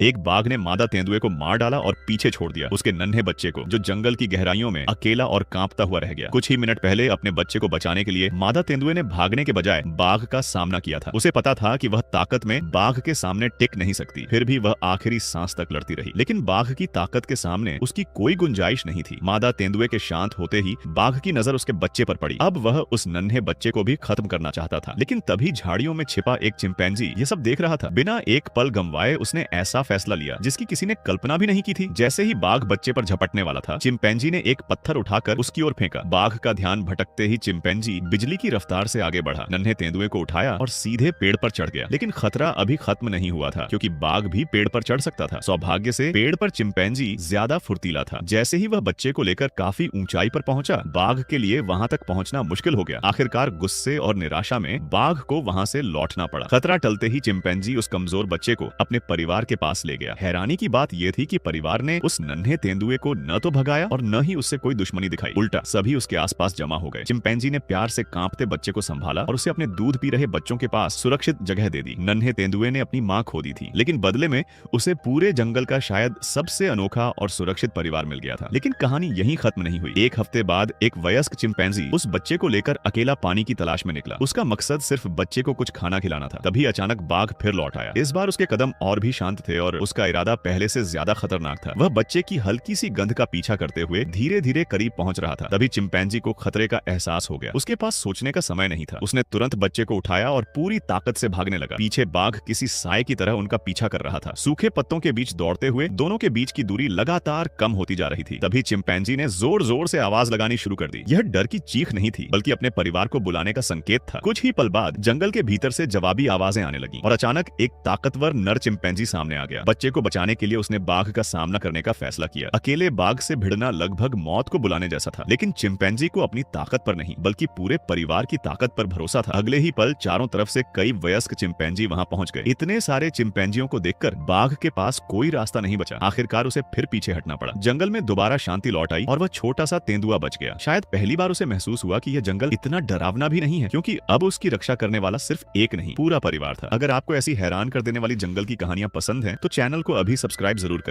एक बाघ ने मादा तेंदुए को मार डाला और पीछे छोड़ दिया उसके नन्हे बच्चे को, जो जंगल की गहराइयों में अकेला और कांपता हुआ रह गया। कुछ ही मिनट पहले अपने बच्चे को बचाने के लिए मादा तेंदुए ने भागने के बजाय बाघ का सामना किया था। उसे पता था कि वह ताकत में बाघ के सामने टिक नहीं सकती, फिर भी वह आखिरी सांस तक लड़ती रही। लेकिन बाघ की ताकत के सामने उसकी कोई गुंजाइश नहीं थी। मादा तेंदुए के शांत होते ही बाघ की नजर उसके बच्चे पर पड़ी। अब वह उस नन्हे बच्चे को भी खत्म करना चाहता था, लेकिन तभी झाड़ियों में छिपा एक चिंपैंजी ये सब देख रहा था। बिना एक पल गंवाए उसने ऐसा फैसला लिया जिसकी किसी ने कल्पना भी नहीं की थी। जैसे ही बाघ बच्चे पर झपटने वाला था, चिंपैंजी ने एक पत्थर उठाकर उसकी ओर फेंका। बाघ का ध्यान भटकते ही चिंपैंजी बिजली की रफ्तार से आगे बढ़ा, नन्हे तेंदुए को उठाया और सीधे पेड़ पर चढ़ गया। लेकिन खतरा अभी खत्म नहीं हुआ था, क्योंकि बाघ भी पेड़ पर चढ़ सकता था। सौभाग्य से पेड़ पर चिंपैंजी ज्यादा फुर्तीला था। जैसे ही वह बच्चे को लेकर काफी ऊंचाई पर पहुंचा, बाघ के लिए वहां तक पहुंचना मुश्किल हो गया। आखिरकार गुस्से और निराशा में बाघ को वहां से लौटना पड़ा। खतरा टलते ही चिंपैंजी उस कमजोर बच्चे को अपने परिवार के पास ले गया। हैरानी की बात यह थी कि परिवार ने उस नन्हे तेंदुए को न तो भगाया और न ही उससे कोई दुश्मनी दिखाई। उल्टा सभी उसके आसपास जमा हो गए। चिंपैंजी ने प्यार से कांपते बच्चे को संभाला और उसे अपने दूध पी रहे बच्चों के पास सुरक्षित जगह दे दी। नन्हे तेंदुए ने अपनी मां खो दी थी, लेकिन बदले में उसे पूरे जंगल का शायद सबसे अनोखा और सुरक्षित परिवार मिल गया था। लेकिन कहानी यहीं खत्म नहीं हुई। एक हफ्ते बाद एक वयस्क चिंपैंजी उस बच्चे को लेकर अकेला पानी की तलाश में निकला। उसका मकसद सिर्फ बच्चे को कुछ खाना खिलाना था। तभी अचानक बाघ फिर लौट आया। इस बार उसके कदम और भी शांत थे और उसका इरादा पहले से ज्यादा खतरनाक था। वह बच्चे की हल्की सी गंध का पीछा करते हुए धीरे धीरे करीब पहुंच रहा था। तभी चिंपैंजी को खतरे का एहसास हो गया। उसके पास सोचने का समय नहीं था। उसने तुरंत बच्चे को उठाया और पूरी ताकत से भागने लगा। पीछे बाघ किसी साए की तरह उनका पीछा कर रहा था। सूखे पत्तों के बीच दौड़ते हुए दोनों के बीच की दूरी लगातार कम होती जा रही थी। तभी चिंपैंजी ने जोर जोर से आवाज लगानी शुरू कर दी। यह डर की चीख नहीं थी, बल्कि अपने परिवार को बुलाने का संकेत था। कुछ ही पल बाद जंगल के भीतर से जवाबी आवाजें आने लगीं और अचानक एक ताकतवर नर चिंपैंजी सामने आ गया। बच्चे को बचाने के लिए उसने बाघ का सामना करने का फैसला किया। अकेले बाघ से भिड़ना लगभग मौत को बुलाने जैसा था, लेकिन चिंपैंजी को अपनी ताकत पर नहीं बल्कि पूरे परिवार की ताकत पर भरोसा था। अगले ही पल चारों तरफ से कई वयस्क चिंपैंजी वहां पहुंच गए। इतने सारे चिंपैंजियों को देखकर बाघ के पास कोई रास्ता नहीं बचा। आखिरकार उसे फिर पीछे हटना पड़ा। जंगल में दोबारा शांति लौट आई और वह छोटा सा तेंदुआ बच गया। शायद पहली बार उसे महसूस हुआ कि यह जंगल इतना डरावना भी नहीं है, क्योंकि अब उसकी रक्षा करने वाला सिर्फ एक नहीं, पूरा परिवार था। अगर आपको ऐसी हैरान कर देने वाली जंगल की कहानियां पसंद हैं, तो चैनल को अभी सब्सक्राइब जरूर करें।